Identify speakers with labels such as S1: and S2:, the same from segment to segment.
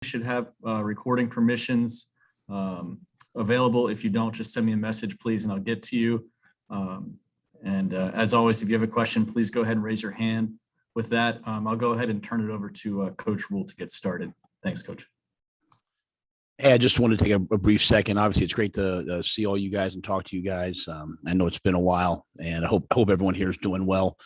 S1: should have recording permissions available. If you don't, just send me a message, please, and I'll get to you. As always, if you have a question, please go ahead and raise your hand. With that, I'll go ahead and turn it over to Coach Rhule to get started. Thanks, Coach.
S2: Hey, I just wanted to take a brief second. Obviously, it's great to see all you guys and talk to you guys. I know it's been a while, and I hope everyone here is doing well.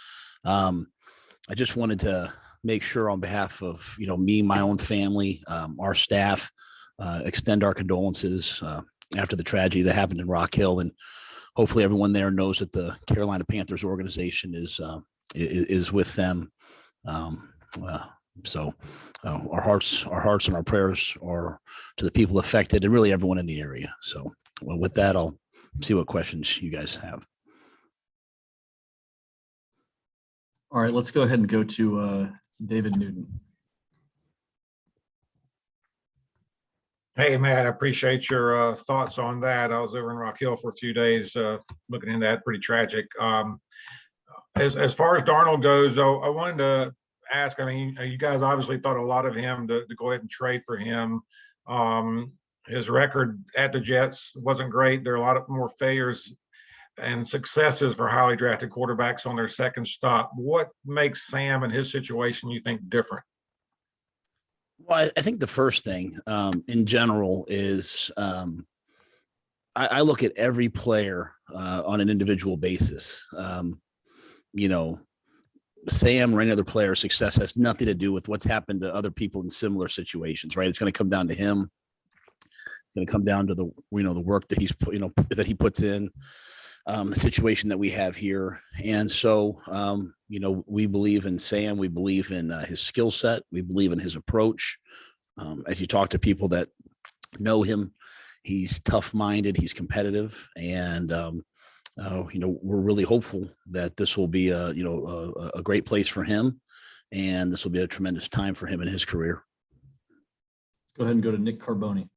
S2: I just wanted to make sure on behalf of, me, my own family, our staff, extend our condolences after the tragedy that happened in Rock Hill. And hopefully everyone there knows that the Carolina Panthers organization is with them. So our hearts and our prayers are to the people affected and really everyone in the area. So with that, I'll see what questions you guys have.
S1: All right, let's go ahead and go to David Newton.
S3: Hey, Matt, I appreciate your thoughts on that. I was over in Rock Hill for a few days looking into that. Pretty tragic. As far as Darnold goes, I wanted to ask, you guys obviously thought a lot of him to go ahead and trade for him. His record at the Jets wasn't great. There are a lot of more failures and successes for highly drafted quarterbacks on their second stop. What makes Sam and his situation, you think, different?
S2: Well, I think the first thing in general is I look at every player on an individual basis. Sam or any other player's success has nothing to do with what's happened to other people in similar situations, right? It's going to come down to him. It's going to come down to the work that that he puts in, the situation that we have here. And so, we believe in Sam. We believe in his skill set. We believe in his approach. As you talk to people that know him, he's tough-minded, he's competitive, and we're really hopeful that this will be a great place for him, and this will be a tremendous time for him in his career.
S1: Let's go ahead and go to Nick Carboni.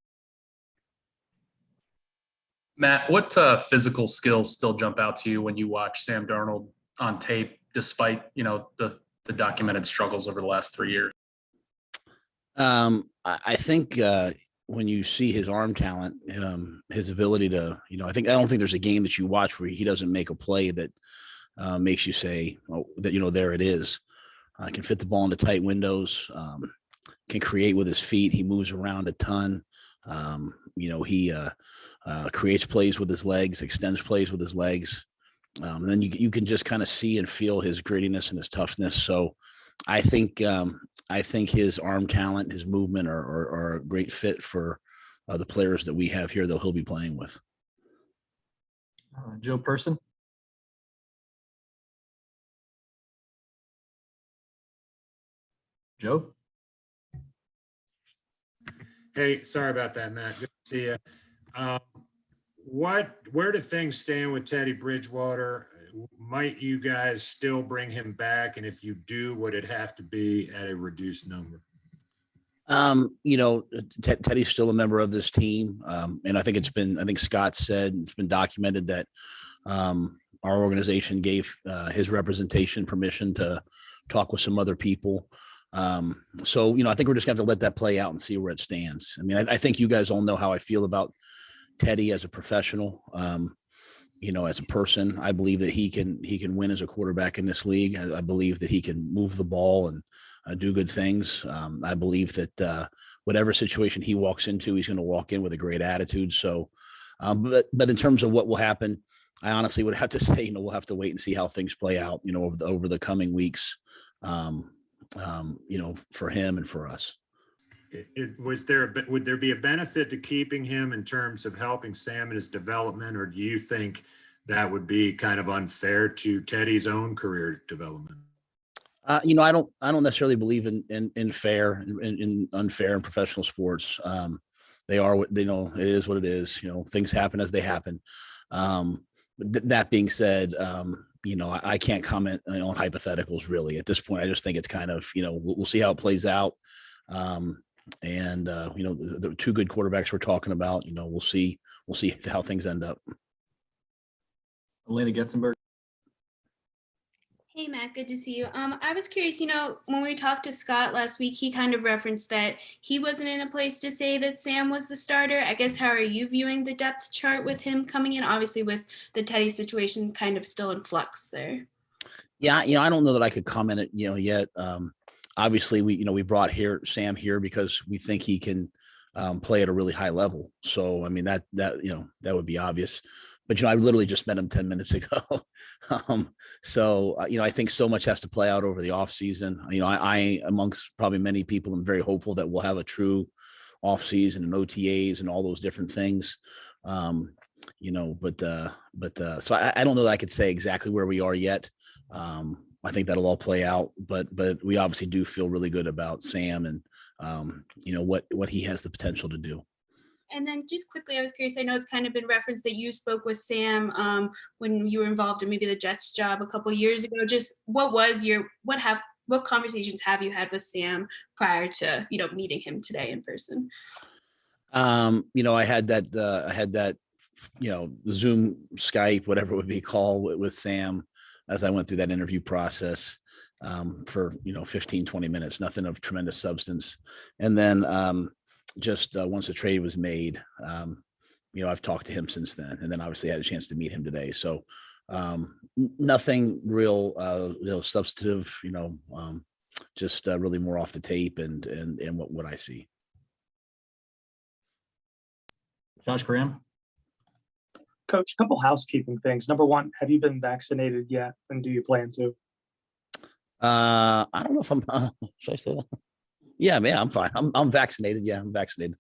S4: Matt, what physical skills still jump out to you when you watch Sam Darnold on tape, despite the documented struggles over the last 3 years?
S2: I think when you see his arm talent, his ability to, I don't think there's a game that you watch where he doesn't make a play that makes you say, oh, that, there it is. Can fit the ball into tight windows, can create with his feet. He moves around a ton. He creates plays with his legs, extends plays with his legs. And then you can just kind of see and feel his grittiness and his toughness. So I think his arm talent, his movement are a great fit for the players that we have here that he'll be playing with.
S1: Joe Person. Joe.
S5: Hey, sorry about that, Matt. Good to see you. Where do things stand with Teddy Bridgewater? Might you guys still bring him back? And if you do, would it have to be at a reduced number?
S2: Teddy's still a member of this team. And I think Scott said, it's been documented that our organization gave his representation permission to talk with some other people. So I think we're just going to have to let that play out and see where it stands. I think you guys all know how I feel about Teddy as a professional. As a person, I believe that he can win as a quarterback in this league. I believe that he can move the ball and do good things. I believe that whatever situation he walks into, he's going to walk in with a great attitude. So, but in terms of what will happen, I honestly would have to say, we'll have to wait and see how things play out, over the coming weeks, for him and for us.
S5: Would there be a benefit to keeping him in terms of helping Sam in his development, or do you think that would be kind of unfair to Teddy's own career development?
S2: I don't necessarily believe in unfair in professional sports. They are what they know. It is what it is. Things happen as they happen. That being said, I can't comment on hypotheticals really at this point. I just think it's kind of, we'll see how it plays out. The two good quarterbacks we're talking about, we'll see how things end up.
S1: Elena Getzenberg.
S6: Hey, Matt, good to see you. I was curious, when we talked to Scott last week, he kind of referenced that he wasn't in a place to say that Sam was the starter. I guess, how are you viewing the depth chart with him coming in? Obviously, with the Teddy situation kind of still in flux there.
S2: Yeah, I don't know that I could comment it, yet. Obviously, we brought Sam here because we think he can play at a really high level. So, I mean, that would be obvious. But, I literally just met him 10 minutes ago. I think so much has to play out over the off season. I amongst probably many people, I'm very hopeful that we'll have a true off season and OTAs and all those different things. So I don't know that I could say exactly where we are yet. I think that'll all play out, but we obviously do feel really good about Sam and what he has the potential to do.
S6: And then just quickly, I was curious, I know it's kind of been referenced that you spoke with Sam when you were involved in maybe the Jets job a couple of years ago. Just what conversations have you had with Sam prior to, meeting him today in person?
S2: I had that Zoom, Skype, whatever it would be, call with Sam as I went through that interview process for 15, 20 minutes, nothing of tremendous substance. And then once the trade was made, I've talked to him since then, and then obviously had a chance to meet him today. So nothing real, substantive, just really more off the tape and what I see.
S1: Josh Graham.
S7: Coach, a couple housekeeping things. Number one, have you been vaccinated yet, and do you plan to?
S2: I don't know if I'm. Should I say that? Yeah, man, I'm fine. I'm vaccinated. Yeah, I'm vaccinated.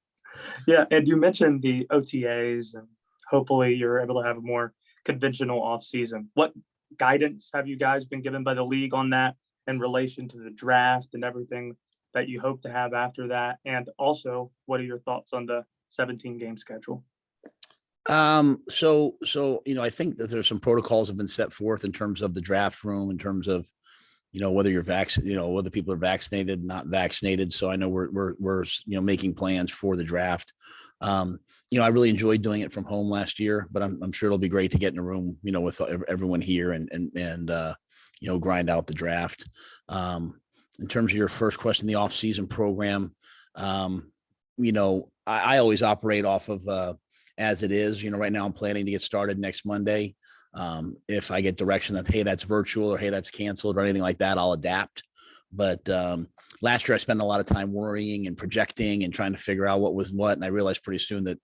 S7: Yeah, and you mentioned the OTAs, and hopefully you're able to have a more conventional off season. What guidance have you guys been given by the league on that in relation to the draft and everything that you hope to have after that? And also, what are your thoughts on the 17-game schedule?
S2: I think that there's some protocols have been set forth in terms of the draft room, in terms of, whether you're vaccinated, whether people are vaccinated, not vaccinated. So I know we're making plans for the draft. I really enjoyed doing it from home last year, but I'm sure it'll be great to get in a room, with everyone here and grind out the draft. In terms of your first question, the off-season program, I always operate off of, as it is. Right now I'm planning to get started next Monday. If I get direction that, hey, that's virtual, or hey, that's canceled, or anything like that, I'll adapt. But last year I spent a lot of time worrying and projecting and trying to figure out what was what. And I realized pretty soon that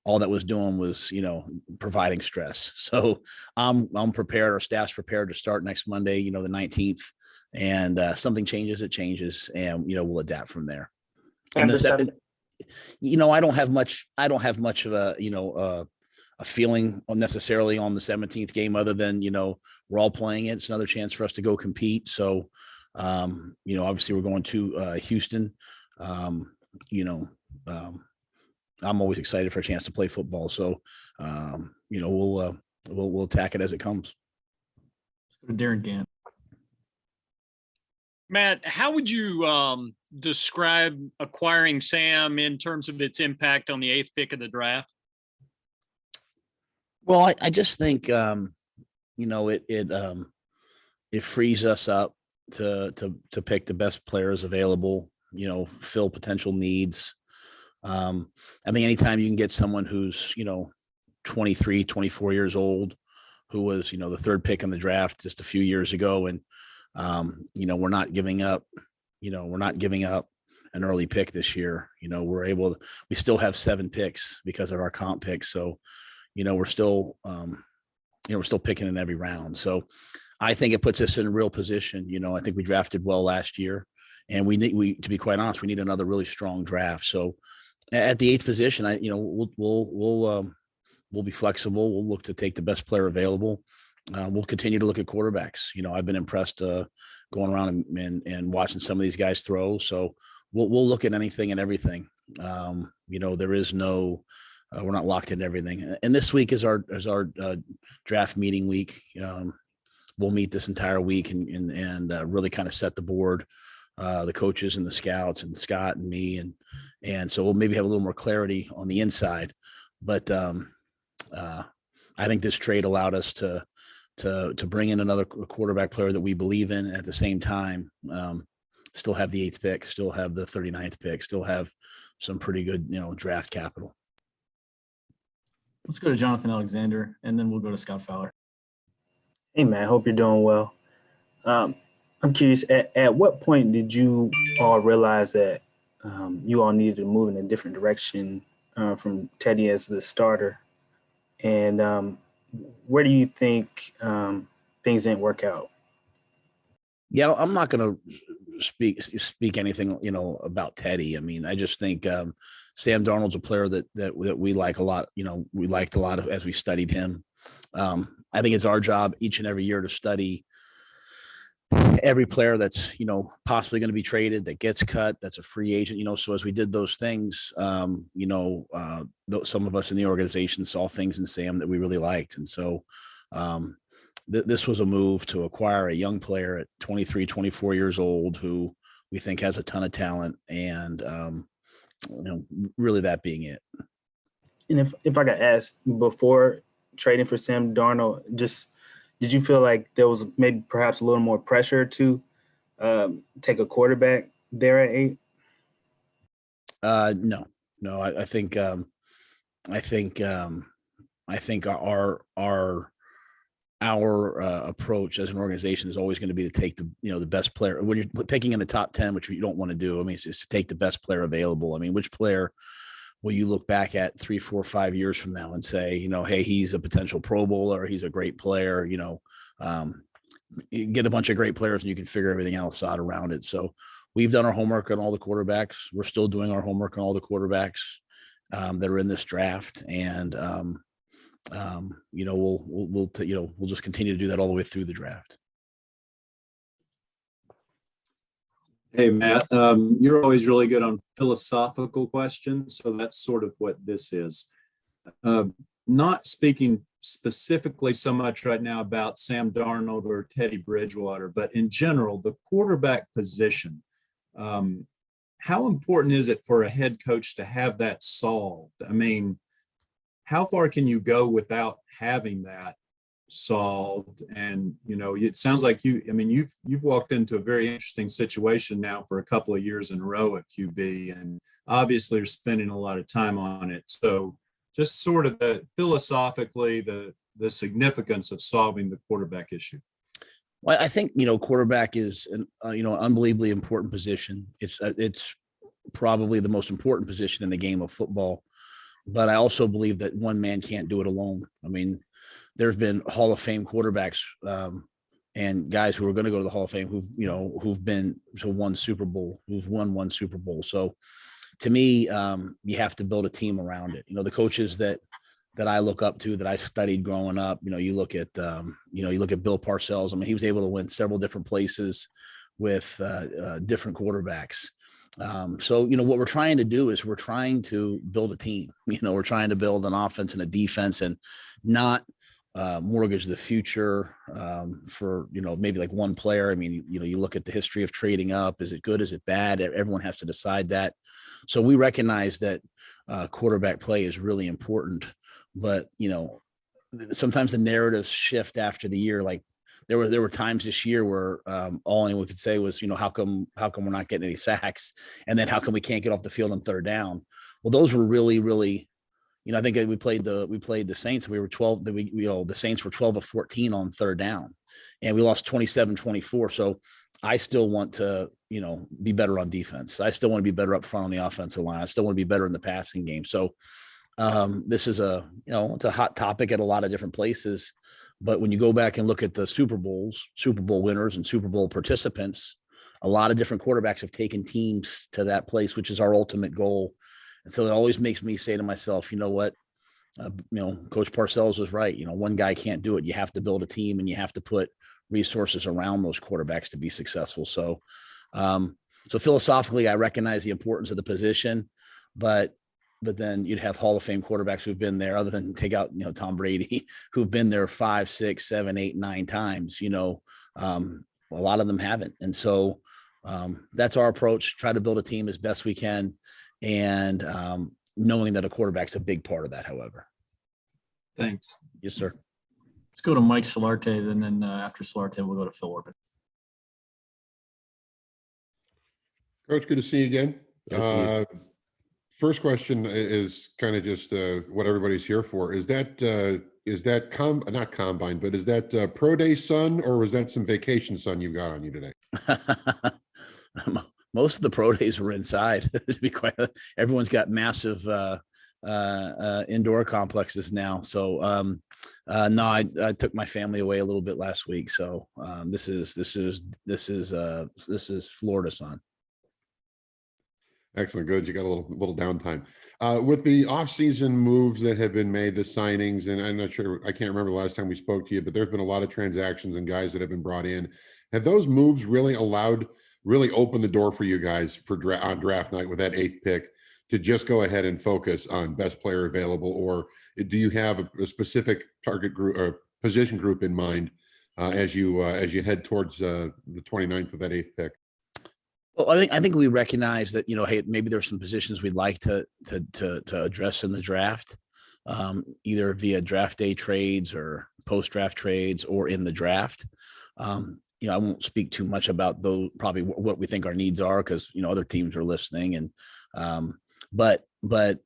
S2: all that was doing was, providing stress. So I'm prepared, our staff's prepared to start next Monday, the 19th. And if something changes, it changes, and, we'll adapt from there. And I don't have much of a feeling necessarily on the 17th game, other than, we're all playing it. It's another chance for us to go compete. So, obviously we're going to Houston. I'm always excited for a chance to play football. So, we'll attack it as it comes.
S1: Darren Gant.
S8: Matt, how would you describe acquiring Sam in terms of its impact on the 8th pick of the draft?
S2: Well, I just think, it frees us up to pick the best players available, fill potential needs. I think anytime you can get someone who's, 23, 24 years old, who was, the third pick in the draft just a few years ago. And, we're not giving up an early pick this year. We still have 7 picks because of our comp picks. So, we're still picking in every round. So I think it puts us in a real position. I think we drafted well last year, and to be quite honest, we need another really strong draft. So at the 8th position, we'll be flexible. We'll look to take the best player available. We'll continue to look at quarterbacks. I've been impressed going around and watching some of these guys throw. So we'll look at anything and everything. There is no, we're not locked into everything. And this week is our draft meeting week. We'll meet this entire week and really kind of set the board, the coaches and the scouts and Scott and me. And so we'll maybe have a little more clarity on the inside, but I think this trade allowed us to to bring in another quarterback player that we believe in, and at the same time, still have the 8th pick, still have the 39th pick, still have some pretty good, draft capital.
S1: Let's go to Jonathan Alexander, and then we'll go to Scott Fowler.
S9: Hey man, hope you're doing well. I'm curious, at what point did you all realize that you all needed to move in a different direction from Teddy as the starter? And where do you think things didn't work out?
S2: Yeah, I'm not going to speak anything, about Teddy. I mean, I just think Sam Darnold's a player that we like a lot. We liked a lot of as we studied him. I think it's our job each and every year to study every player that's, possibly going to be traded, that gets cut, that's a free agent, so as we did those things, some of us in the organization saw things in Sam that we really liked. And so this was a move to acquire a young player at 23, 24 years old, who we think has a ton of talent, and, really that being it.
S9: And if I could ask, before trading for Sam Darnold, did you feel like there was maybe perhaps a little more pressure to take a quarterback there at 8?
S2: No. I think our approach as an organization is always going to be to take the best player when you're picking in the top 10, which you don't want to do. I mean, it's just to take the best player available. I mean, which player will you look back at 3, 4, 5 years from now and say, hey, he's a potential Pro Bowler, he's a great player, you get a bunch of great players and you can figure everything else out around it. So we've done our homework on all the quarterbacks. We're still doing our homework on all the quarterbacks that are in this draft. And, we'll just continue to do that all the way through the draft.
S10: Hey, Matt, you're always really good on philosophical questions. So that's sort of what this is. Not speaking specifically so much right now about Sam Darnold or Teddy Bridgewater, but in general, the quarterback position. How important is it for a head coach to have that solved? I mean, how far can you go without having that solved? And it sounds like you've walked into a very interesting situation now for a couple of years in a row at QB, and obviously you're spending a lot of time on it. So just sort of philosophically the significance of solving the quarterback issue.
S2: Well, I think quarterback is an unbelievably important position. It's probably the most important position in the game of football. But I also believe that one man can't do it alone. I mean, there's been Hall of Fame quarterbacks and guys who are going to go to the Hall of Fame who've been to one Super Bowl, who've won one Super Bowl. So to me, you have to build a team around it. The coaches that I look up to, that I studied growing up, you look at Bill Parcells. I mean, he was able to win several different places with different quarterbacks. So, what we're trying to do is we're trying to build a team. We're trying to build an offense and a defense, and not mortgage the future for, maybe like one player. I mean, you look at the history of trading up. Is it good? Is it bad? Everyone has to decide that. So we recognize that quarterback play is really important, but, sometimes the narratives shift after the year. Like there were times this year where all anyone could say was, how come we're not getting any sacks? And then how come we can't get off the field on third down? Well, those were really, really, I think we played the Saints. We were 12, the Saints were 12 of 14 on third down, and we lost 27-24. So I still want to, be better on defense. I still want to be better up front on the offensive line. I still want to be better in the passing game. So this is it's a hot topic at a lot of different places. But when you go back and look at the Super Bowl winners and Super Bowl participants, a lot of different quarterbacks have taken teams to that place, which is our ultimate goal. And so it always makes me say to myself, what, Coach Parcells was right. One guy can't do it. You have to build a team, and you have to put resources around those quarterbacks to be successful. So, so philosophically, I recognize the importance of the position, but then you'd have Hall of Fame quarterbacks who've been there, other than take out, Tom Brady, who've been there 5, 6, 7, 8, 9 times. A lot of them haven't. And so that's our approach, try to build a team as best we can. And knowing that a quarterback's a big part of that, however.
S10: Thanks.
S2: Yes, sir.
S1: Let's go to Mike Solarte, and then after Solarte, we'll go to Phil Orbit.
S11: Coach, good to see you again.
S2: Good to see you.
S11: First question is kind of just what everybody's here for. Is that not combine, but is that pro day sun, or was that some vacation sun you got on you today?
S2: Most of the pro days were inside. To be quite, everyone's got massive indoor complexes now. So no, I took my family away a little bit last week. So this is Florida sun.
S11: Excellent. Good. You got a little downtime. With the off-season moves that have been made, the signings, and I'm not sure, I can't remember the last time we spoke to you, but there's been a lot of transactions and guys that have been brought in. Have those moves really opened the door for you guys for on draft night with that 8th pick to just go ahead and focus on best player available? Or do you have a specific target group or position group in mind as you head towards the 29th of that 8th pick?
S2: Well, I think we recognize that, hey, maybe there's some positions we'd like to address in the draft, either via draft day trades or post-draft trades or in the draft. I won't speak too much about those, probably what we think our needs are, because, other teams are listening. And, but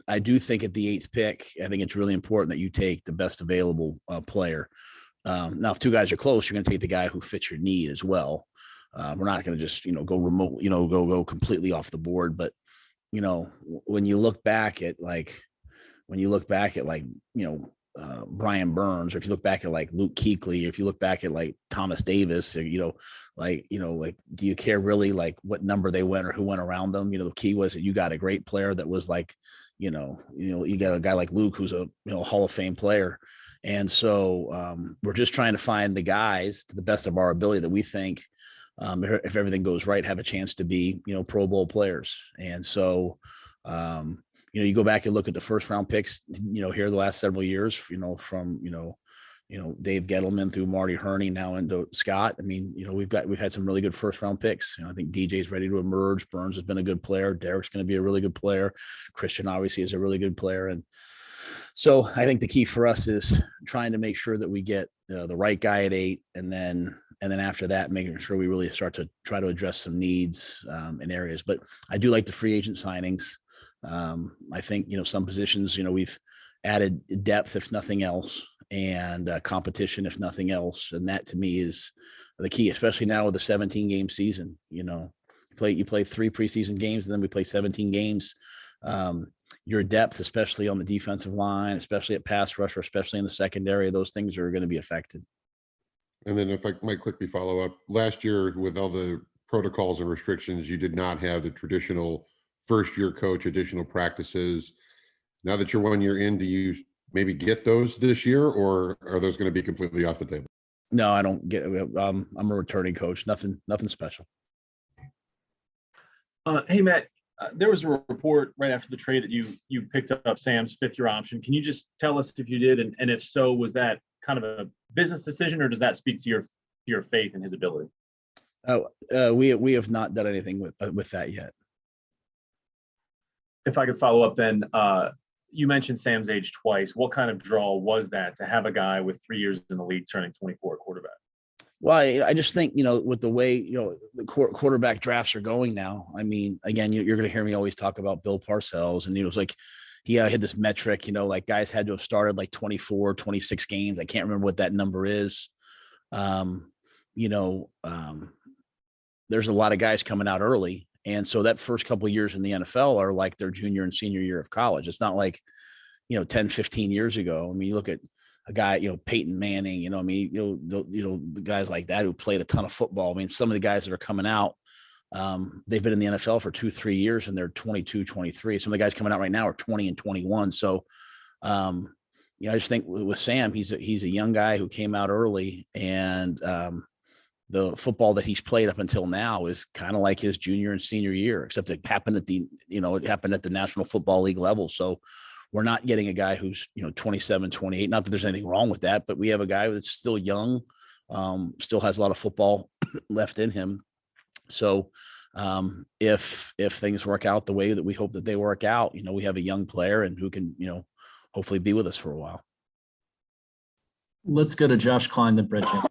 S2: I do think at the 8th pick, I think it's really important that you take the best available player. Now, if two guys are close, you're going to take the guy who fits your need as well. We're not going to just, go remote, go completely off the board. But, when you look back at Brian Burns, or if you look back at like Luke Kuechly, or if you look back at like Thomas Davis, or, do you care really like what number they went or who went around them? The key was that you got a great player that was like, you got a guy like Luke, who's a, Hall of Fame player. And so we're just trying to find the guys to the best of our ability that we think, if everything goes right, have a chance to be, Pro Bowl players. And so, you go back and look at the first round picks, here the last several years, from, Dave Gettleman through Marty Herney now into Scott. I mean, we've had some really good first round picks. I think DJ's ready to emerge. Burns has been a good player. Derek's going to be a really good player. Christian obviously is a really good player. And so I think the key for us is trying to make sure that we get the right guy at 8, and then after that, making sure we really start to try to address some needs in areas. But I do like the free agent signings. I think, some positions, we've added depth, if nothing else, and competition, if nothing else. And that to me is the key, especially now with a 17-game season. You play 3 preseason games, and then we play 17 games. Your depth, especially on the defensive line, especially at pass rush, or especially in the secondary, those things are going to be affected.
S11: And then if I might quickly follow up, last year with all the protocols and restrictions, you did not have the traditional first-year coach additional practices. Now that you're 1 year in, do you maybe get those this year, or are those going to be completely off the table?
S2: No, I don't get it. I'm a returning coach. Nothing special.
S12: Hey, Matt, there was a report right after the trade that you picked up Sam's 5th-year option. Can you just tell us if you did, and if so, was that kind of a business decision, or does that speak to your faith in his ability?
S2: We have not done anything with that yet.
S12: If I could follow up, then you mentioned Sam's age twice. What kind of draw was that to have a guy with 3 years in the league turning 24 quarterback?
S2: Well, I just think, with the way, the quarterback drafts are going now, I mean, again, you're going to hear me always talk about Bill Parcells, and it was like, he had this metric, like guys had to have started like 24, 26 games. I can't remember what that number is. There's a lot of guys coming out early. And so that first couple of years in the NFL are like their junior and senior year of college. It's not like, 10, 15 years ago. I mean, you look at a guy, Peyton Manning, the guys like that who played a ton of football. I mean, some of the guys that are coming out, they've been in the NFL for 2-3 years, and they're 22, 23. Some of the guys coming out right now are 20 and 21. So, I just think with Sam, he's a young guy who came out early, and the football that he's played up until now is kind of like his junior and senior year, except it happened at the National Football League level. So we're not getting a guy who's, 27, 28, not that there's anything wrong with that, but we have a guy that's still young, still has a lot of football left in him. So if things work out the way that we hope that they work out, we have a young player and who can, hopefully be with us for a while.
S1: Let's go to Josh Klein, then Brett Jones.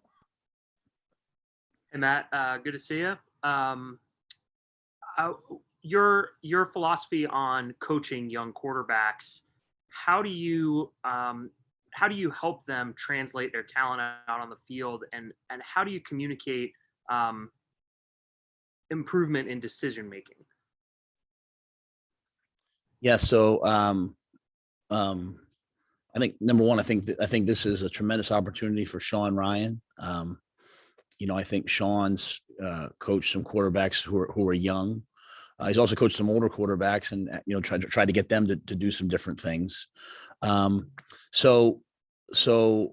S13: Hey, Matt, good to see you. Your philosophy on coaching young quarterbacks, how do you help them translate their talent out on the field, and how do you communicate improvement in decision making?
S2: Yeah. So I think number one, I think this is a tremendous opportunity for Sean Ryan. I think Sean's coached some quarterbacks who are young. He's also coached some older quarterbacks, and tried to get them to do some different things. So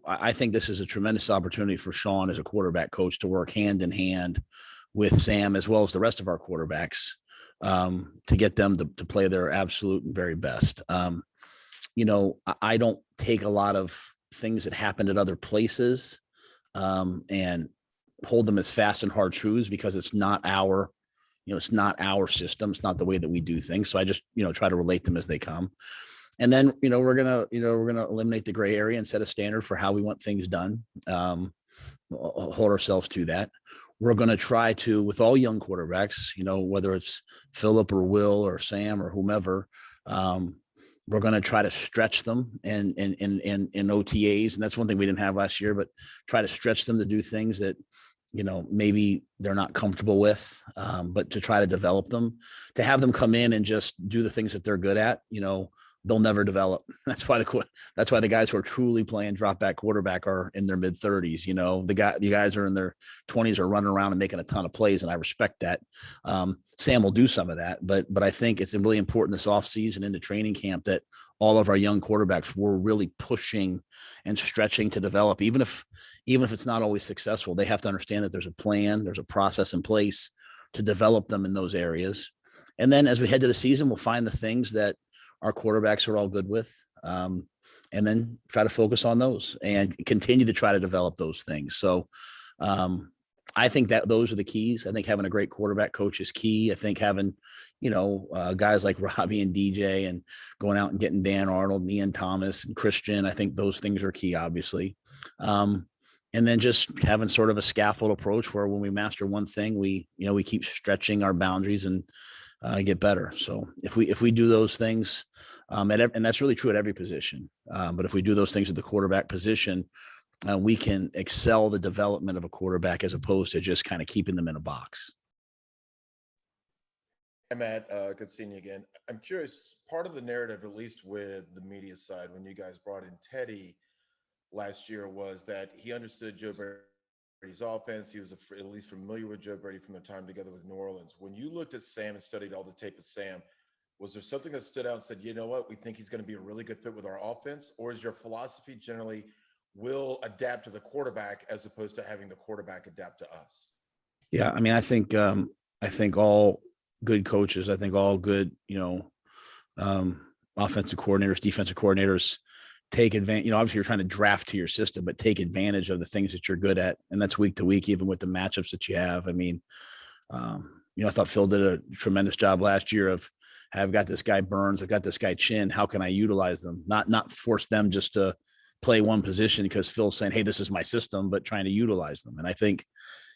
S2: I think this is a tremendous opportunity for Sean as a quarterback coach to work hand in hand with Sam as well as the rest of our quarterbacks to get them to play their absolute and very best. I don't take a lot of things that happened at other places and hold them as fast and hard truths, because it's not our system. It's not the way that we do things. So I just, try to relate them as they come. And then, we're going to eliminate the gray area and set a standard for how we want things done. Hold ourselves to that. We're going to try to, with all young quarterbacks, whether it's Philip or Will or Sam or whomever, we're going to try to stretch them in OTAs. And that's one thing we didn't have last year, but try to stretch them to do things that, maybe they're not comfortable with, but to try to develop them, to have them come in and just do the things that they're good at, they'll never develop. That's why the guys who are truly playing drop back quarterback are in their mid 30s. The guys are in their 20s are running around and making a ton of plays, and I respect that. Sam will do some of that, but I think it's really important this offseason into training camp that all of our young quarterbacks were really pushing and stretching to develop. Even if it's not always successful, they have to understand that there's a plan, there's a process in place to develop them in those areas. And then as we head to the season, we'll find the things that our quarterbacks are all good with, and then try to focus on those and continue to try to develop those things. So I think that those are the keys. I think having a great quarterback coach is key. I think having, guys like Robbie and DJ and going out and getting Dan Arnold and Ian Thomas and Christian, I think those things are key, obviously. And then just having sort of a scaffold approach where when we master one thing, we keep stretching our boundaries and get better. So if we do those things, and that's really true at every position, but if we do those things at the quarterback position, we can excel the development of a quarterback as opposed to just kind of keeping them in a box.
S14: Hey, Matt, good seeing you again. I'm curious, part of the narrative, at least with the media side, when you guys brought in Teddy last year, was that he understood Joe Brady's offense. He was at least familiar with Joe Brady from their time together with New Orleans. When you looked at Sam and studied all the tape of Sam, was there something that stood out and said, you know what, we think he's going to be a really good fit with our offense? Or is your philosophy generally will adapt to the quarterback as opposed to having the quarterback adapt to us?
S2: Yeah, I mean, I think all good coaches, I think all good, offensive coordinators, defensive coordinators take advantage. Obviously you're trying to draft to your system, but take advantage of the things that you're good at. And that's week to week, even with the matchups that you have. I mean, I thought Phil did a tremendous job last year of, I've got this guy Burns, I've got this guy Chin. How can I utilize them? Not force them just to play one position because Phil's saying, hey, this is my system, but trying to utilize them. And I think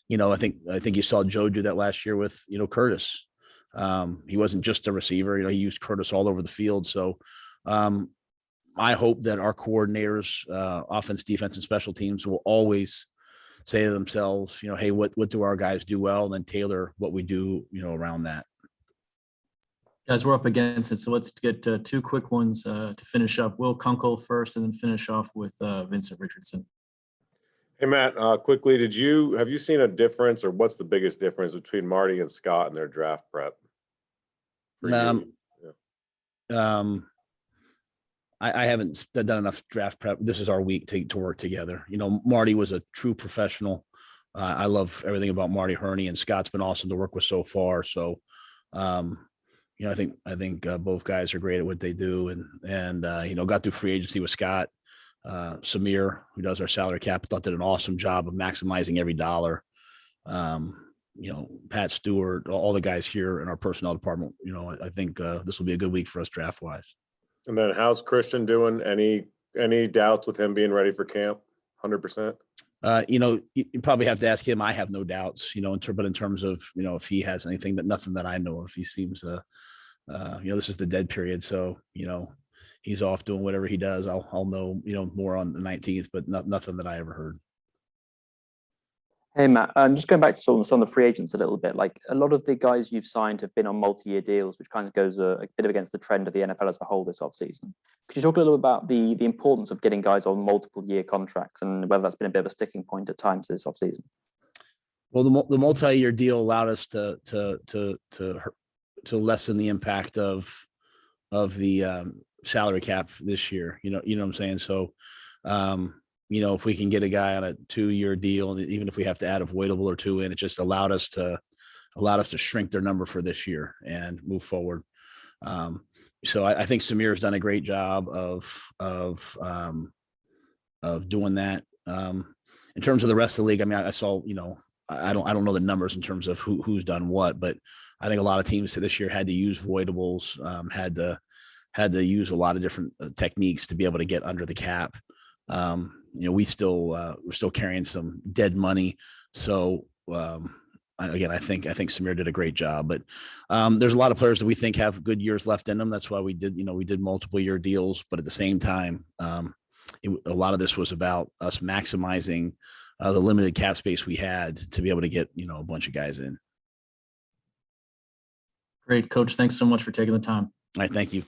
S2: you saw Joe do that last year with, Curtis. He wasn't just a receiver, he used Curtis all over the field. So I hope that our coordinators, offense, defense, and special teams will always say to themselves, hey, what do our guys do well? And then tailor what we do, around that.
S1: Guys, we're up against it, so let's get two quick ones to finish up. Will Kunkel first, and then finish off with Vincent Richardson.
S15: Hey, Matt, quickly, have you seen a difference, or what's the biggest difference between Marty and Scott in their draft prep?
S2: I haven't done enough draft prep. This is our week to work together. Marty was a true professional. I love everything about Marty Herney, and Scott's been awesome to work with so far. So, I think both guys are great at what they do, and got through free agency with Scott. Samir, who does our salary cap, I thought did an awesome job of maximizing every dollar. Pat Stewart, all the guys here in our personnel department. I think this will be a good week for us draft wise.
S15: And then how's Christian doing? Any doubts with him being ready for camp? 100%?
S2: You probably have to ask him. I have no doubts, but in terms of, if he has anything, nothing that I know of. He seems, this is the dead period. So, he's off doing whatever he does. I'll know, more on the 19th, but nothing that I ever heard.
S16: Hey, Matt, just going back to some of the free agents a little bit, like a lot of the guys you've signed have been on multi-year deals, which kind of goes a bit against the trend of the NFL as a whole this offseason. Could you talk a little about the importance of getting guys on multiple year contracts and whether that's been a bit of a sticking point at times this offseason?
S2: Well, the multi-year deal allowed us to lessen the impact of the salary cap this year. You know what I'm saying? So, if we can get a guy on a 2-year deal, and even if we have to add a voidable or two in, it just allowed us to shrink their number for this year and move forward. So I think Samir's done a great job of doing that. In terms of the rest of the league, I mean, I saw, I don't know the numbers in terms of who's done what, but I think a lot of teams this year had to use voidables, had to use a lot of different techniques to be able to get under the cap. We're still carrying some dead money. So, again, I think Samir did a great job, but there's a lot of players that we think have good years left in them. That's why we did multiple year deals, but at the same time, a lot of this was about us maximizing the limited cap space we had to be able to get, a bunch of guys in.
S1: Great, Coach. Thanks so much for taking the time.
S2: All right. Thank you.